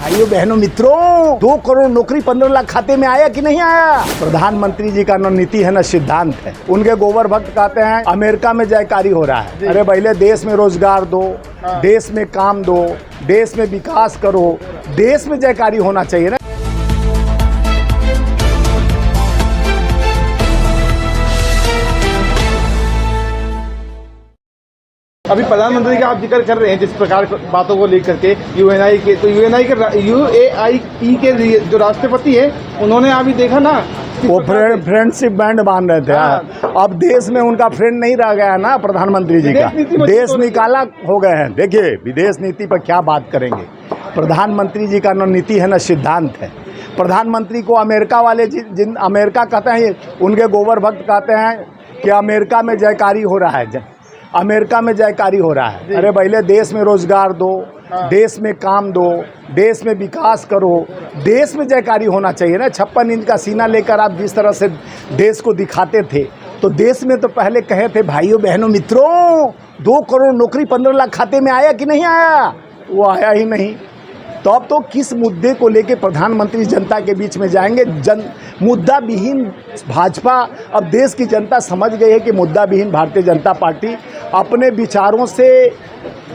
भाइयों बहनों मित्रों, 2 करोड़ नौकरी 15 लाख खाते में आया कि नहीं आया। प्रधानमंत्री जी का न नीति है न सिद्धांत है। उनके गोबर भक्त कहते हैं अमेरिका में जयकारी हो रहा है। अरे पहले देश में रोजगार दो, देश में काम दो, देश में विकास करो, देश में जयकारी होना चाहिए ना। अभी प्रधानमंत्री का आप जिक्र कर रहे हैं जिस प्रकार बातों को लेकर के यूएनआई के, तो यूएआई के जो राष्ट्रपति है उन्होंने अभी देखा ना वो फ्रेंडशिप बैंड बांध रहे थे। अब देश में उनका फ्रेंड नहीं रह गया ना प्रधानमंत्री जी का, देश निकाला हो गए हैं। देखिए विदेश नीति पर क्या बात करेंगे। प्रधानमंत्री जी का न नीति है न सिद्धांत है। प्रधानमंत्री को अमेरिका वाले जिन अमेरिका कहते हैं, उनके गोबर भक्त कहते हैं कि अमेरिका में जयकारी हो रहा है, अमेरिका में जयकारी हो रहा है। अरे पहले देश में रोजगार दो, देश में काम दो, देश में विकास करो, देश में जयकारी होना चाहिए ना। 56 इंच का सीना लेकर आप जिस तरह से देश को दिखाते थे, तो देश में तो पहले कहे थे भाइयों बहनों मित्रों 2 करोड़ नौकरी 15 लाख खाते में आया कि नहीं आया। वो आया ही नहीं। तो अब तो किस मुद्दे को लेके प्रधानमंत्री जनता के बीच में जाएंगे। मुद्दा विहीन भाजपा, अब देश की जनता समझ गई है कि मुद्दा विहीन भारतीय जनता पार्टी अपने विचारों से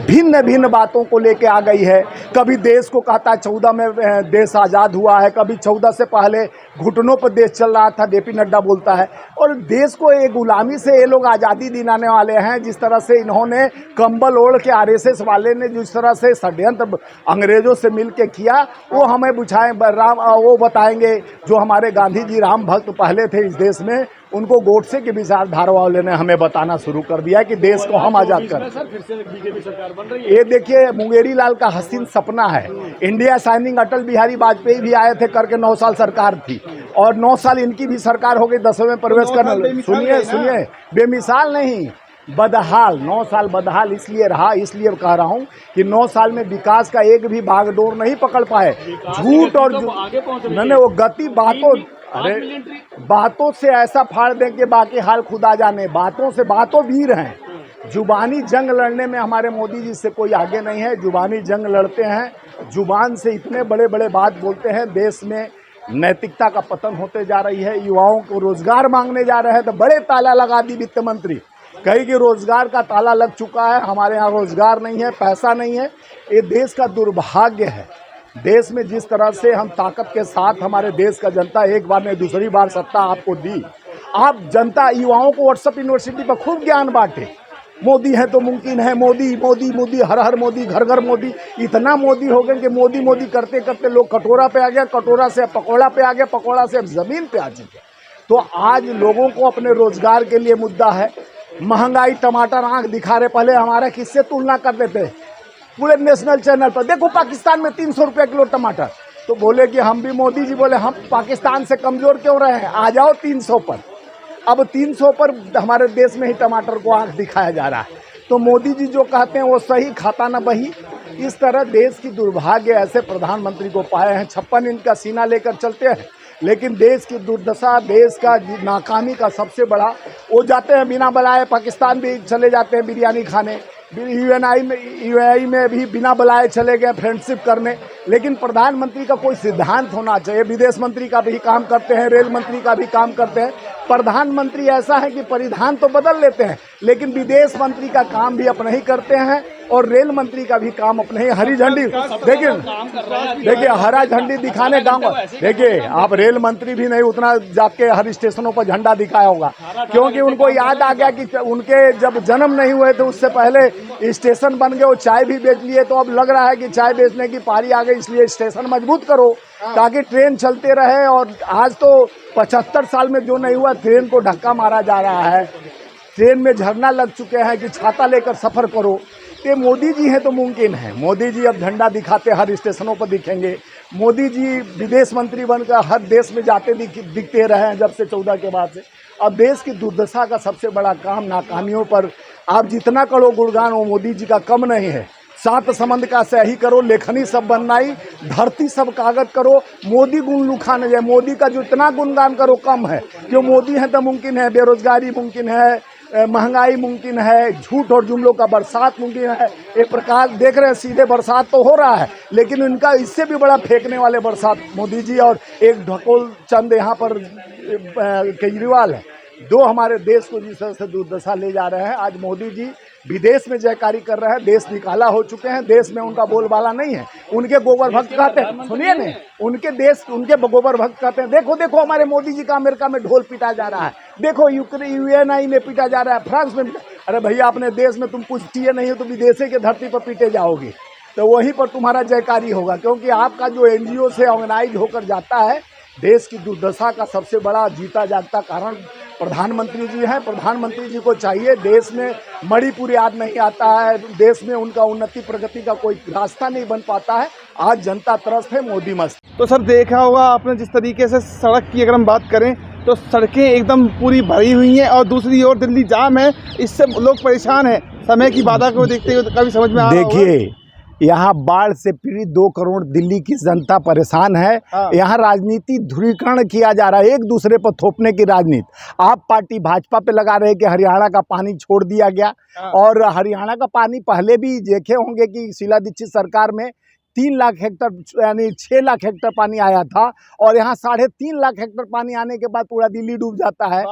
भिन्न भिन्न बातों को लेके आ गई है। कभी देश को कहता है 14 में देश आज़ाद हुआ है, कभी 14 से पहले घुटनों पर देश चल रहा था, जेपी नड्डा बोलता है। और देश को एक गुलामी से ये लोग आज़ादी दिलाने वाले हैं। जिस तरह से इन्होंने कंबल ओढ़ के आरएसएस वाले ने जिस तरह से षड्यंत्र अंग्रेजों से मिल के किया, वो हमें बुझाएं वो बताएंगे। जो हमारे गांधी जी राम भक्त पहले थे इस देश में, उनको गोडसे की विचारधारा वाले ने हमें बताना शुरू कर दिया कि देश को हम आज़ाद करें। ये देखिए मुंगेरी लाल का हसीन सपना है। इंडिया साइनिंग अटल बिहारी वाजपेयी भी आए थे करके 9 साल सरकार थी, और 9 साल इनकी भी सरकार हो गई 10वें में प्रवेश करने। सुनिए बेमिसाल नहीं, बदहाल 9 साल बदहाल इसलिए रहा, इसलिए कह रहा हूँ कि 9 साल में विकास का एक भी बागडोर नहीं पकड़ पाए। झूठ और मैंने वो गति बातों से ऐसा फाड़ दें कि बाकी हाल खुदा जाने। बातों वीर हैं। जुबानी जंग लड़ने में हमारे मोदी जी से कोई आगे नहीं है। जुबानी जंग लड़ते हैं, जुबान से इतने बड़े बड़े बात बोलते हैं। देश में नैतिकता का पतन होते जा रही है। युवाओं को रोजगार मांगने जा रहे हैं तो बड़े ताला लगा दी वित्त मंत्री, कहीं कि रोजगार का ताला लग चुका है। हमारे यहाँ रोजगार नहीं है, पैसा नहीं है। ये देश का दुर्भाग्य है। देश में जिस तरह से हम ताकत के साथ हमारे देश का जनता एक बार नहीं दूसरी बार सत्ता आपको दी, आप जनता युवाओं को व्हाट्सएप यूनिवर्सिटी पर खूब ज्ञान बांटे। मोदी है तो मुमकिन है, मोदी मोदी मोदी, हर हर मोदी, घर घर मोदी। इतना मोदी हो गए कि मोदी मोदी करते करते लोग कटोरा पे आ गया, कटोरा से पकौड़ा पे आ गया, पकौड़ा से अब जमीन पे आ चुके। तो आज लोगों को अपने रोजगार के लिए मुद्दा है। महंगाई टमाटर आंख दिखा रहे। पहले हमारा किससे तुलना कर देते पूरे नेशनल चैनल पर, देखो पाकिस्तान में 300 रुपये किलो टमाटर। तो बोले कि हम भी, मोदी जी बोले हम पाकिस्तान से कमजोर क्यों रहे हैं, आ जाओ 300 पर। अब 300 पर हमारे देश में ही टमाटर को आंख दिखाया जा रहा है। तो मोदी जी जो कहते हैं वो सही, खाता न बही। इस तरह देश की दुर्भाग्य ऐसे प्रधानमंत्री को पाए हैं। 56 इंच का सीना लेकर चलते हैं, लेकिन देश की दुर्दशा, देश का नाकामी का सबसे बड़ा, वो जाते हैं बिना बुलाए पाकिस्तान भी चले जाते हैं बिरयानी खाने। यूएई में भी बिना बुलाए चले गए फ्रेंडशिप करने। लेकिन प्रधानमंत्री का कोई सिद्धांत होना चाहिए। विदेश मंत्री का भी काम करते हैं, रेल मंत्री का भी काम करते हैं। प्रधानमंत्री ऐसा है कि परिधान तो बदल लेते हैं, लेकिन विदेश मंत्री का काम भी अपने ही करते हैं, और रेल मंत्री का भी काम अपने ही। हरी झंडी देखिए हरा झंडी दिखाने गाँव। देखिए आप रेल मंत्री भी नहीं उतना जाके हर स्टेशनों पर झंडा दिखाया होगा, क्योंकि उनको याद आ गया कि उनके जब जन्म नहीं हुए थे उससे पहले स्टेशन बन गए। वो चाय भी बेच लिए, तो अब लग रहा है कि चाय बेचने की पारी आ गई, इसलिए स्टेशन मजबूत करो ताकि ट्रेन चलते रहे। और आज तो 75 साल में जो नहीं हुआ, ट्रेन को धक्का मारा जा रहा है। ट्रेन में झरना लग चुके हैं कि छाता लेकर सफर करो। ये मोदी जी हैं तो मुमकिन है। मोदी जी अब झंडा दिखाते हर स्टेशनों पर दिखेंगे। मोदी जी विदेश मंत्री बनकर हर देश में जाते दिखते रहे हैं जब से 14 के बाद से। अब देश की दुर्दशा का सबसे बड़ा काम, नाकामियों पर आप जितना करो गुणगान वो मोदी जी का कम नहीं है। 7 समंद का सही करो, लेखनी सब बननाई, धरती सब कागज करो। मोदी गुण लुखाने जाए, मोदी का जितना गुणगान करो कम है। जो मोदी है तो मुमकिन है, बेरोजगारी मुमकिन है, महंगाई मुमकिन है, झूठ और जुमलों का बरसात मुमकिन है। एक प्रकार देख रहे हैं सीधे बरसात तो हो रहा है, लेकिन उनका इससे भी बड़ा फेंकने वाले बरसात मोदी जी और एक ढकोल चंद यहाँ पर केजरीवाल है। दो हमारे देश को जिस तरह से दुर्दशा ले जा रहे हैं। आज मोदी जी विदेश में जयकारी कर रहे हैं, देश निकाला हो चुके हैं, देश में उनका बोलबाला नहीं है। उनके गोबर भक्त कहते हैं, सुनिए नहीं, उनके गोबर भक्त कहते हैं देखो देखो हमारे मोदी जी का अमेरिका में ढोल पीटा जा रहा है, देखो यूएनआई में पीटा जा रहा है, फ्रांस में। अरे भैया अपने देश में तुम कुछ किए नहीं हो तो विदेशी के धरती पर पीटे जाओगे, तो वहीं पर तुम्हारा जयकारी होगा। क्योंकि आपका जो एनजीओ से ऑर्गेनाइज होकर जाता है, देश की दुर्दशा का सबसे बड़ा जीता जागता कारण प्रधानमंत्री जी हैं। प्रधानमंत्री जी को चाहिए, देश में मणिपुर याद नहीं आता है, देश में उनका उन्नति प्रगति का कोई रास्ता नहीं बन पाता है। आज जनता त्रस्त है, मोदी मस्त। तो सर देखा होगा आपने जिस तरीके से सड़क की अगर हम बात करें तो सड़कें एकदम पूरी भरी हुई हैं और दूसरी ओर दिल्ली जाम है, इससे लोग परेशान हैं। समय की बाधा को देखते हुए कभी समझ में आ रहा होगा। देखिए यहाँ बाढ़ से पीड़ित 2 करोड़ दिल्ली की जनता परेशान है। यहाँ राजनीति ध्रुवीकरण किया जा रहा है, एक दूसरे पर थोपने की राजनीति। आप पार्टी भाजपा पे लगा रहे कि हरियाणा का पानी छोड़ दिया गया, और हरियाणा का पानी पहले भी देखे होंगे कि शीला दीक्षित सरकार में 3 लाख हेक्टर यानी 6 लाख हेक्टर पानी आया था, और यहाँ 3.5 लाख हेक्टर पानी आने के बाद पूरा दिल्ली डूब जाता है।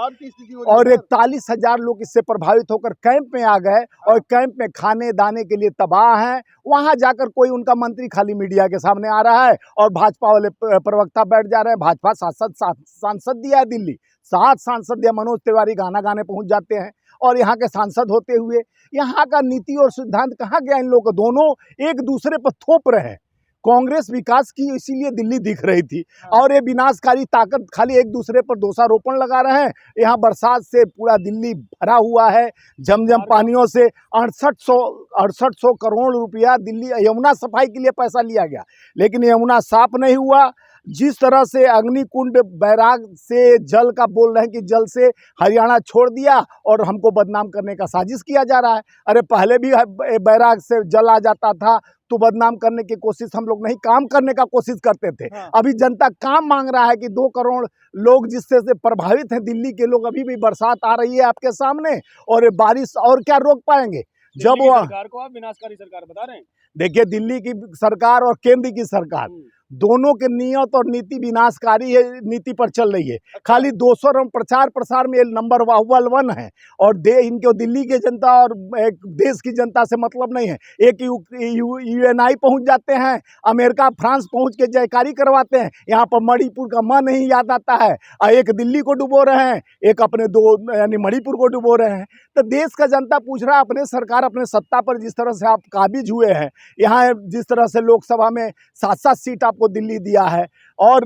और 41,000 लोग इससे प्रभावित होकर कैंप में आ गए, और कैंप में खाने दाने के लिए तबाह हैं। वहाँ जाकर कोई उनका मंत्री खाली मीडिया के सामने आ रहा है, और भाजपा वाले प्रवक्ता बैठ जा रहे हैं। भाजपा सांसद दिया है दिल्ली, 7 सांसद दिया। मनोज तिवारी गाना गाने पहुँच जाते हैं, और यहाँ के सांसद होते हुए यहाँ का नीति और सिद्धांत कहाँ गया इन लोगों को? दोनों एक दूसरे पर थोप रहे हैं। कांग्रेस विकास की इसीलिए दिल्ली दिख रही थी, और ये विनाशकारी ताकत खाली एक दूसरे पर दोषारोपण लगा रहे हैं। यहाँ बरसात से पूरा दिल्ली भरा हुआ है, झमझम पानियों से 6800 करोड़ रुपया दिल्ली यमुना सफाई के लिए पैसा लिया गया, लेकिन यमुना साफ नहीं हुआ। जिस तरह से अग्निकुंड बैराग से जल का बोल रहे हैं कि जल से हरियाणा छोड़ दिया और हमको बदनाम करने का साजिश किया जा रहा है। अरे पहले भी बैराग से जल आ जाता था तो बदनाम करने की कोशिश हम लोग नहीं, काम करने का कोशिश करते थे। अभी जनता काम मांग रहा है कि 2 करोड़ लोग जिससे से प्रभावित हैं दिल्ली के लोग, अभी भी बरसात आ रही है आपके सामने, और बारिश और क्या रोक पाएंगे जब वो सरकार को आप विनाशकारी सरकार बता रहे हैं। देखिए दिल्ली की सरकार और केंद्र की सरकार दोनों के नियत और नीति विनाशकारी है, नीति पर चल रही है। खाली 200 रन प्रचार प्रसार में नंबर 1 है, और इनको दिल्ली के जनता और एक देश की जनता से मतलब नहीं है। एक यूएनआई पहुंच जाते हैं, अमेरिका फ्रांस पहुंच के जयकारी करवाते हैं, यहाँ पर मणिपुर का मन नहीं याद आता है। एक दिल्ली को डुबो रहे हैं, एक अपने 2 यानी मणिपुर को डुबो रहे हैं। तो देश का जनता पूछ रहा है, अपने सरकार अपने सत्ता पर जिस तरह से आप काबिज हुए हैं, यहाँ जिस तरह से लोकसभा में 7-7 सीट को दिल्ली दिया है, और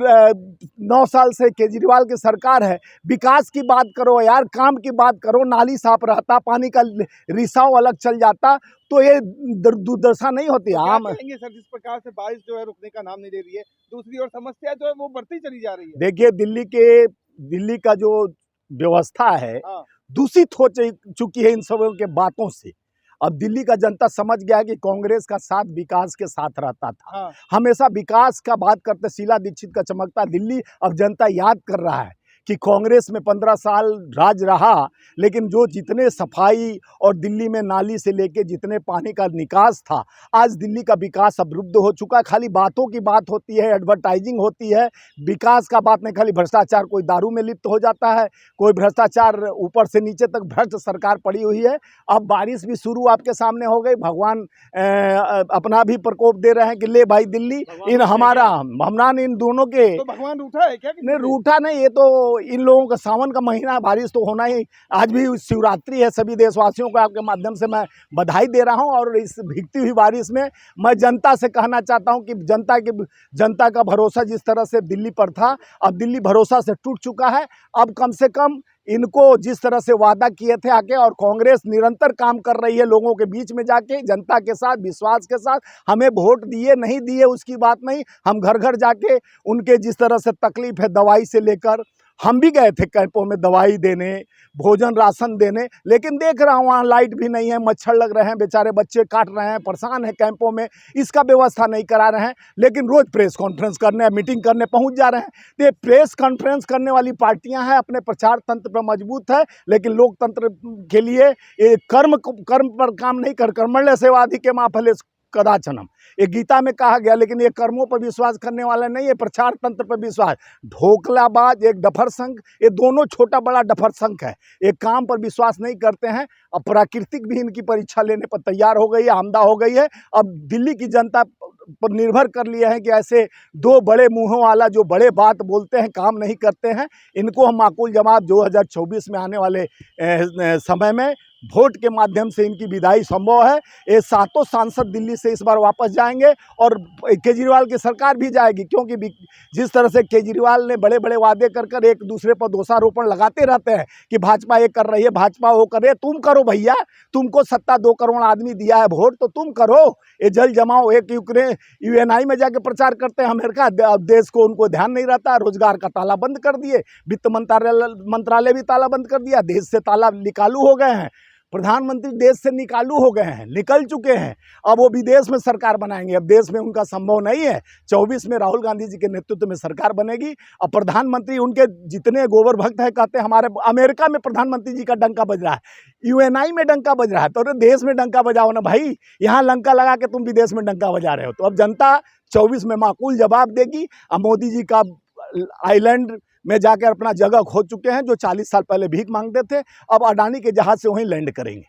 9 साल से केजरीवाल की सरकार है। विकास की बात करो यार, काम की बात करो, नाली साफ रहता, पानी का रिसाव अलग चल जाता, तो ये दुर्दशा नहीं होती। आम कहेंगे सर जिस प्रकार से बारिश जो है रुकने का नाम नहीं ले रही है, दूसरी ओर समस्या जो है वो बढ़ती चली जा रही है। देखिए दिल्ली का जो व्यवस्था है दूषित हो चुकी है इन सब के बातों से। अब दिल्ली का जनता समझ गया है कि कांग्रेस का साथ विकास के साथ रहता था। हमेशा विकास का बात करते शीला दीक्षित का चमकता दिल्ली, अब जनता याद कर रहा है कि कांग्रेस में 15 साल राज रहा, लेकिन जो जितने सफाई और दिल्ली में नाली से लेके जितने पानी का निकास था, आज दिल्ली का विकास अवरुद्ध हो चुका है। खाली बातों की बात होती है, एडवर्टाइजिंग होती है, विकास का बात नहीं। खाली भ्रष्टाचार, कोई दारू में लिप्त हो जाता है, कोई भ्रष्टाचार ऊपर से नीचे तक भ्रष्ट सरकार पड़ी हुई है। अब बारिश भी शुरू आपके सामने हो गई, भगवान अपना भी प्रकोप दे रहे हैं कि ले भाई दिल्ली इन हमारा हमनान इन दोनों के। तो भगवान रूठा है क्या? नहीं रूठा नहीं, ये तो इन लोगों का सावन का महीना, बारिश तो होना ही। आज भी शिवरात्रि है, सभी देशवासियों को आपके माध्यम से मैं बधाई दे रहा हूं। और इस भीगती हुई बारिश में मैं जनता से कहना चाहता हूं कि जनता का भरोसा जिस तरह से दिल्ली पर था, अब दिल्ली भरोसा से टूट चुका है। अब कम से कम इनको जिस तरह से वादा किए थे आके, और कांग्रेस निरंतर काम कर रही है लोगों के बीच में जाके, जनता के साथ विश्वास के साथ। हमें वोट दिए नहीं दिए उसकी बात नहीं, हम घर घर जाके उनके जिस तरह से तकलीफ है दवाई से लेकर हम भी गए थे कैंपों में दवाई देने, भोजन राशन देने, लेकिन देख रहा हूँ वहाँ लाइट भी नहीं है, मच्छर लग रहे हैं, बेचारे बच्चे काट रहे हैं, परेशान है कैंपों में, इसका व्यवस्था नहीं करा रहे हैं। लेकिन रोज़ प्रेस कॉन्फ्रेंस करने, मीटिंग करने पहुँच जा रहे हैं। तो ये प्रेस कॉन्फ्रेंस करने वाली पार्टियां हैं, अपने प्रचार तंत्र पर मजबूत है, लेकिन लोकतंत्र के लिए ये कर्म पर काम नहीं कर, कर्मण्य सेवाधिके मा फले कदाचनम, ये गीता में कहा गया। लेकिन ये कर्मों पर विश्वास करने वाला नहीं है, प्रचार तंत्र पर विश्वास। ढोकलाबाज, एक डफर संघ, ये दोनों छोटा बड़ा डफर संघ है। एक काम पर विश्वास नहीं करते हैं। अब प्राकृतिक भी इनकी परीक्षा लेने पर तैयार हो गई है, आमदा हो गई है। अब दिल्ली की जनता पर निर्भर कर लिया है कि ऐसे दो बड़े मुंहों वाला जो बड़े बात बोलते हैं, काम नहीं करते हैं, इनको हम माकूल जवाब 2024 में आने वाले समय में वोट के माध्यम से इनकी विदाई संभव है। ये सातों सांसद दिल्ली से इस बार वापस जाएंगे और केजरीवाल की सरकार भी जाएगी, क्योंकि जिस तरह से केजरीवाल ने बड़े बड़े वादे कर कर एक दूसरे पर दोषारोपण लगाते रहते हैं कि भाजपा ये कर रही है, भाजपा वो कर रही है। तुम करो भैया, तुमको सत्ता 2 करोड़ आदमी दिया है वोट, तो तुम करो। ये जल जमाओ, एक यूएनआई में जाके प्रचार करते हैं अमेरिका, देश को उनको ध्यान नहीं रहता। रोजगार का ताला बंद कर दिए, वित्त मंत्रालय भी ताला बंद कर दिया, देश से ताला निकालू हो गए हैं। प्रधानमंत्री देश से निकालू हो गए हैं, निकल चुके हैं। अब वो विदेश में सरकार बनाएंगे, अब देश में उनका संभव नहीं है। 24 में राहुल गांधी जी के नेतृत्व में सरकार बनेगी। अब प्रधानमंत्री उनके जितने गोबर भक्त हैं कहते हैं हमारे अमेरिका में प्रधानमंत्री जी का डंका बज रहा है, यूएनआई में डंका बज रहा है, तो देश में डंका बजाओ ना भाई। यहाँ लंका लगा के तुम विदेश में डंका बजा रहे हो। तो अब जनता 24 में माकूल जवाब देगी। अब मोदी जी का आइलैंड में जाकर अपना जगह खो चुके हैं, जो 40 साल पहले भीख मांगते थे, अब अडानी के जहाज से वहीं लैंड करेंगे।